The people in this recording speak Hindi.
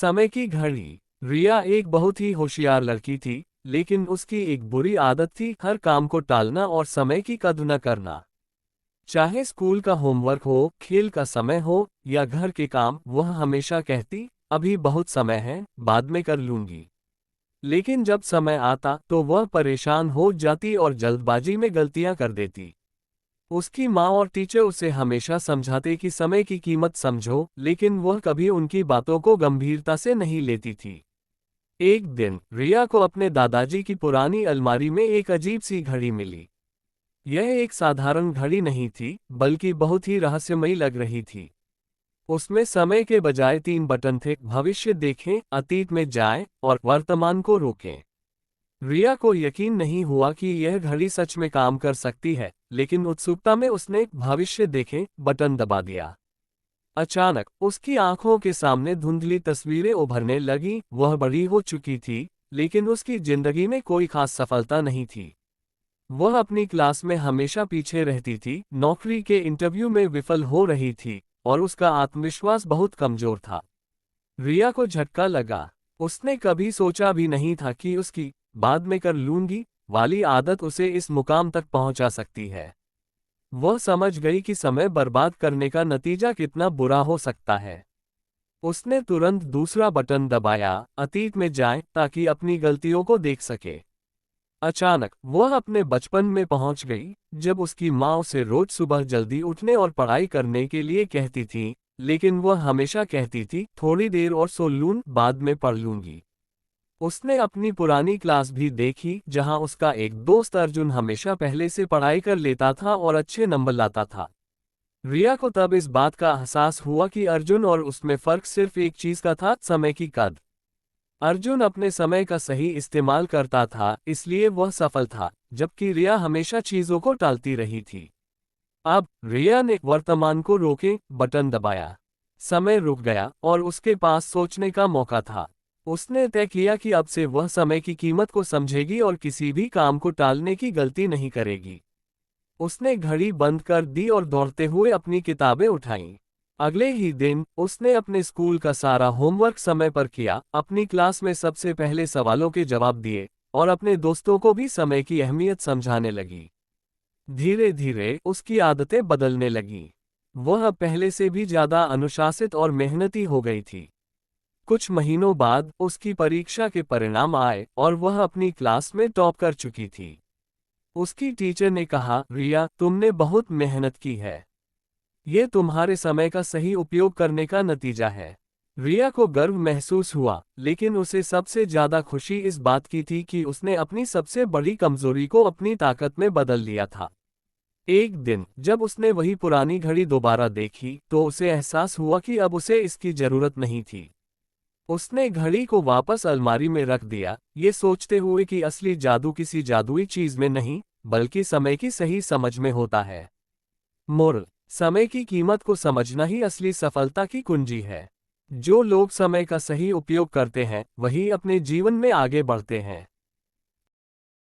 समय की घड़ी। रिया एक बहुत ही होशियार लड़की थी, लेकिन उसकी एक बुरी आदत थी हर काम को टालना और समय की कद्र न करना। चाहे स्कूल का होमवर्क हो, खेल का समय हो या घर के काम, वह हमेशा कहती, अभी बहुत समय है, बाद में कर लूंगी। लेकिन जब समय आता तो वह परेशान हो जाती और जल्दबाजी में गलतियां कर देती। उसकी माँ और टीचर उसे हमेशा समझाते कि समय की कीमत समझो, लेकिन वह कभी उनकी बातों को गंभीरता से नहीं लेती थी। एक दिन रिया को अपने दादाजी की पुरानी अलमारी में एक अजीब सी घड़ी मिली। यह एक साधारण घड़ी नहीं थी, बल्कि बहुत ही रहस्यमयी लग रही थी। उसमें समय के बजाय 3 बटन थे, भविष्य देखें, अतीत में जाएं और वर्तमान को रोकें। रिया को यकीन नहीं हुआ कि यह घड़ी सच में काम कर सकती है, लेकिन उत्सुकता में उसने भविष्य देखें बटन दबा दिया। अचानक उसकी आंखों के सामने धुंधली तस्वीरें उभरने लगीं। वह बड़ी हो चुकी थी, लेकिन उसकी जिंदगी में कोई खास सफलता नहीं थी। वह अपनी क्लास में हमेशा पीछे रहती थी, नौकरी के इंटरव्यू में विफल हो रही थी और उसका आत्मविश्वास बहुत कमजोर था। रिया को झटका लगा। उसने कभी सोचा भी नहीं था कि उसकी बाद में कर लूंगी वाली आदत उसे इस मुकाम तक पहुंचा सकती है। वह समझ गई कि समय बर्बाद करने का नतीजा कितना बुरा हो सकता है। उसने तुरंत दूसरा बटन दबाया, अतीत में जाए, ताकि अपनी गलतियों को देख सके। अचानक वह अपने बचपन में पहुंच गई, जब उसकी माँ उसे रोज सुबह जल्दी उठने और पढ़ाई करने के लिए कहती थी, लेकिन वह हमेशा कहती थी, थोड़ी देर और सो लूं, बाद में पढ़ लूंगी। उसने अपनी पुरानी क्लास भी देखी, जहां उसका एक दोस्त अर्जुन हमेशा पहले से पढ़ाई कर लेता था और अच्छे नंबर लाता था। रिया को तब इस बात का एहसास हुआ कि अर्जुन और उसमें फर्क सिर्फ एक चीज का था, समय की कद्र। अर्जुन अपने समय का सही इस्तेमाल करता था, इसलिए वह सफल था, जबकि रिया हमेशा चीजों को टालती रही थी। अब रिया ने वर्तमान को रोके बटन दबाया। समय रुक गया और उसके पास सोचने का मौका था। उसने तय किया कि अब से वह समय की कीमत को समझेगी और किसी भी काम को टालने की गलती नहीं करेगी। उसने घड़ी बंद कर दी और दौड़ते हुए अपनी किताबें उठाईं। अगले ही दिन उसने अपने स्कूल का सारा होमवर्क समय पर किया, अपनी क्लास में सबसे पहले सवालों के जवाब दिए और अपने दोस्तों को भी समय की अहमियत समझाने लगी। धीरे धीरे उसकी आदतें बदलने लगीं। वह अब पहले से भी ज्यादा अनुशासित और मेहनती हो गई थी। कुछ महीनों बाद उसकी परीक्षा के परिणाम आए और वह अपनी क्लास में टॉप कर चुकी थी। उसकी टीचर ने कहा, रिया, तुमने बहुत मेहनत की है। ये तुम्हारे समय का सही उपयोग करने का नतीजा है। रिया को गर्व महसूस हुआ, लेकिन उसे सबसे ज्यादा खुशी इस बात की थी कि उसने अपनी सबसे बड़ी कमजोरी को अपनी ताकत में बदल लिया था। एक दिन जब उसने वही पुरानी घड़ी दोबारा देखी, तो उसे एहसास हुआ कि अब उसे इसकी जरूरत नहीं थी। उसने घड़ी को वापस अलमारी में रख दिया, ये सोचते हुए कि असली जादू किसी जादुई चीज में नहीं, बल्कि समय की सही समझ में होता है। मोरल: समय की कीमत को समझना ही असली सफलता की कुंजी है। जो लोग समय का सही उपयोग करते हैं, वही अपने जीवन में आगे बढ़ते हैं।